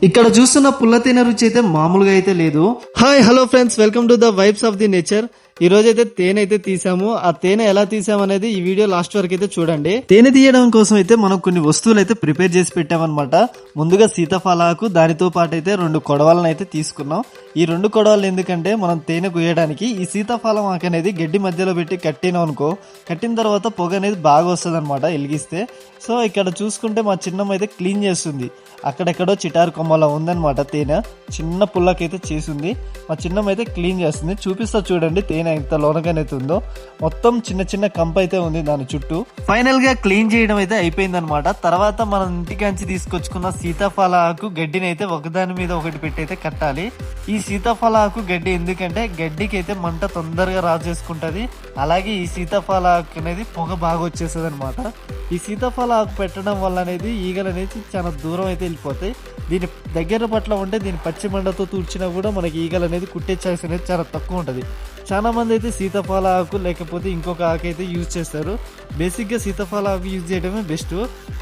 ఇక్కడ చూస్తున్న పుల్ల తేనె రుచి అయితే మామూలుగా అయితే లేదు. Hi hello friends, welcome to the vibes of the nature. ఈ రోజు అయితే తేనె అయితే తీసాము. ఆ తేనె ఎలా తీసాము అనేది ఈ వీడియో లాస్ట్ వరకు అయితే చూడండి. తేనె తీయడం కోసం అయితే మనం కొన్ని వస్తువులు అయితే ప్రిపేర్ చేసి పెట్టామన్నమాట. ముందుగా సీతాఫలాకు, దానితో పాటు అయితే 2 కొడవలను అయితే తీసుకున్నాం. ఈ 2 కొడవలు ఎందుకంటే మనం తేనె కుయ్యడానికి ఈ సీతాఫలం ఆకు అనేది గడ్డి మధ్యలో పెట్టి కట్టినాం అనుకో, కట్టిన తర్వాత పొగ అనేది బాగా వస్తుంది అనమాట వెలిగిస్తే. సో ఇక్కడ చూసుకుంటే మా చిన్నమ్మ అయితే క్లీన్ చేస్తుంది. అక్కడెక్కడో చిటారు కొమ్మలా ఉందన్నమాట తేనె, చిన్న పుల్లకైతే చేసింది. మా చిన్నమ్మ అయితే క్లీన్ చేస్తుంది. చూపిస్తా చూడండి తేనె ఎంత లోనగానైతే ఉందో. మొత్తం చిన్న చిన్న కంప అయితే ఉంది దాని చుట్టూ. ఫైనల్ గా క్లీన్ చేయడం అయితే అయిపోయింది అనమాట. తర్వాత మనం ఇంటికాంచి తీసుకొచ్చుకున్న సీతాఫల ఆకు గడ్డిని అయితే ఒకదాని మీద ఒకటి పెట్టి అయితే కట్టాలి. ఈ సీతాఫల ఆకు గడ్డి ఎందుకంటే గడ్డికి అయితే మంట తొందరగా రాజేసుకుంటది. అలాగే ఈ సీతాఫల ఆకు అనేది పొగ బాగా వచ్చేస్తుంది అనమాట. ఈ సీతాఫల ఆకు పెట్టడం వల్ల అనేది ఈగలు అనేది చాలా దూరం అయితే వెళ్ళిపోతాయి. దీని దగ్గర పట్ల ఉంటే దీని పచ్చి మండతో తూర్చినా కూడా మనకి ఈగలు అనేది కుట్టే ఛాన్స్ అనేది చాలా తక్కువ ఉంటుంది. చాలా మంది అయితే సీతాఫల ఆకు లేకపోతే ఇంకొక ఆకు అయితే యూజ్ చేస్తారు. బేసిక్గా సీతాఫల ఆకు యూజ్ చేయడమే బెస్ట్.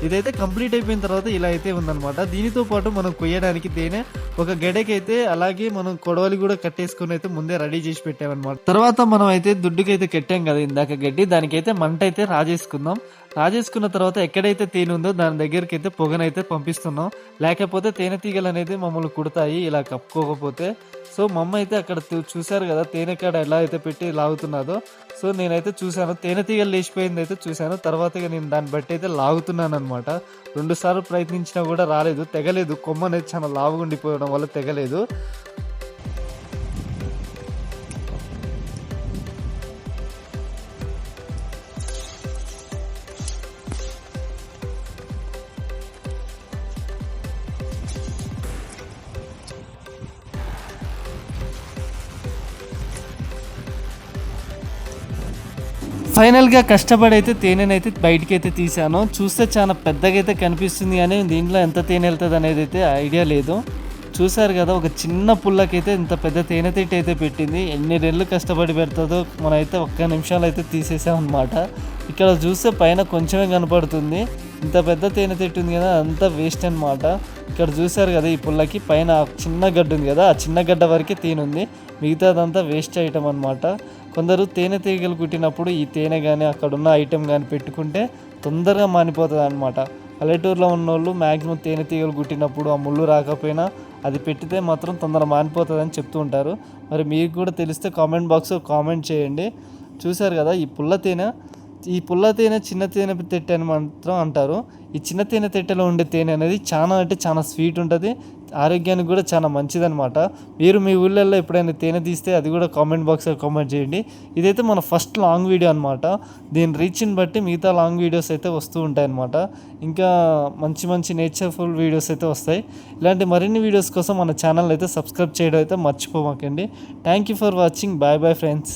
ఇదైతే కంప్లీట్ అయిపోయిన తర్వాత ఇలా అయితే ఉందన్నమాట. దీనితో పాటు మనం కొయ్యడానికి తేనె ఒక గడకైతే అలాగే మనం కొడవలి కూడా కట్టేసుకుని అయితే ముందే రెడీ చేసి పెట్టామన్నమాట. తర్వాత మనం అయితే దుడ్డుకైతే కట్టాం కదా ఇందాక గడ్డి, దానికైతే మంట అయితే రాజేసుకుందాం. రాజేసుకున్న తర్వాత ఎక్కడైతే తేనె ఉందో దాని దగ్గరికి అయితే పొగనైతే పంపిస్తున్నాం. లేకపోతే తేనె తీగలు అనేది మమ్మల్ని కుడతాయి ఇలా కప్పుకోకపోతే. సో మా అమ్మ అయితే అక్కడ చూశారు కదా తేనె కాడ ఎలా అయితే పెట్టి లాగుతున్నదో. సో నేనైతే చూశాను, తేనె తీగలు లేచిపోయింది అయితే చూశాను. తర్వాత నేను దాన్ని బట్టి అయితే లాగుతున్నాను అనమాట. 2 సార్లు ప్రయత్నించినా కూడా రాలేదు, తెగలేదు. కొమ్మ అనేది చాలా లావుగా ఉండిపోవడం వల్ల తెగలేదు. ఫైనల్ గా కష్టపడి అయితే తేనెనైతే బయటికి అయితే తీసాను. చూస్తే చాలా పెద్దగా అయితే కనిపిస్తుంది కానీ దీంట్లో ఎంత తేనె వెళ్తుంది అనేది అయితే ఐడియా లేదు. చూసారు కదా ఒక చిన్న పుల్లకైతే ఇంత పెద్ద తేనె తిట్టి అయితే పెట్టింది. ఎన్ని నెలలు కష్టపడి పెడుతుందో మనం అయితే 1 నిమిషాలు అయితే తీసేసాం అనమాట. ఇక్కడ చూస్తే పైన కొంచెమే కనపడుతుంది. ఇంత పెద్ద తేనె తిట్టు ఉంది కదా అంతా వేస్ట్ అనమాట. ఇక్కడ చూసారు కదా ఈ పుల్లకి పైన చిన్న గడ్డ ఉంది కదా, ఆ చిన్న గడ్డ వరకే తేనె ఉంది, మిగతాదంతా వేస్ట్ ఐటమ్ అనమాట. కొందరు తేనె తీగలు కుట్టినప్పుడు ఈ తేనె కానీ అక్కడున్న ఐటెం కానీ పెట్టుకుంటే తొందరగా మానిపోతుంది అనమాట. పల్లెటూరులో ఉన్న వాళ్ళు మ్యాక్సిమం తేనె తీగలు కుట్టినప్పుడు ఆ ముళ్ళు రాకపోయినా అది పెట్టితే మాత్రం తొందరగా మానిపోతుంది అని చెప్తూ ఉంటారు. మరి మీకు కూడా తెలిస్తే కామెంట్ బాక్స్లో కామెంట్ చేయండి. చూసారు కదా ఈ పుల్ల తేనె చిన్న తేనె తెట్టె అని మాత్రం అంటారు. ఈ చిన్న తేనె తెట్టెలో ఉండే తేనె అనేది చాలా అంటే చాలా స్వీట్ ఉంటుంది, ఆరోగ్యానికి కూడా చాలా మంచిదన్నమాట. మీరు మీ ఊళ్ళల్లో ఎప్పుడైనా తేనె తీస్తే అది కూడా కామెంట్ బాక్స్లో కామెంట్ చేయండి. ఇదైతే మన ఫస్ట్ లాంగ్ వీడియో అనమాట. దీని రీచ్ని బట్టి మిగతా లాంగ్ వీడియోస్ అయితే వస్తూ ఉంటాయి అన్నమాట. ఇంకా మంచి మంచి నేచర్ఫుల్ వీడియోస్ అయితే వస్తాయి. ఇలాంటి మరిన్ని వీడియోస్ కోసం మన ఛానల్ అయితే సబ్స్క్రైబ్ చేయడం అయితే మర్చిపోమాకండి. Thank you for watching. Bye bye friends.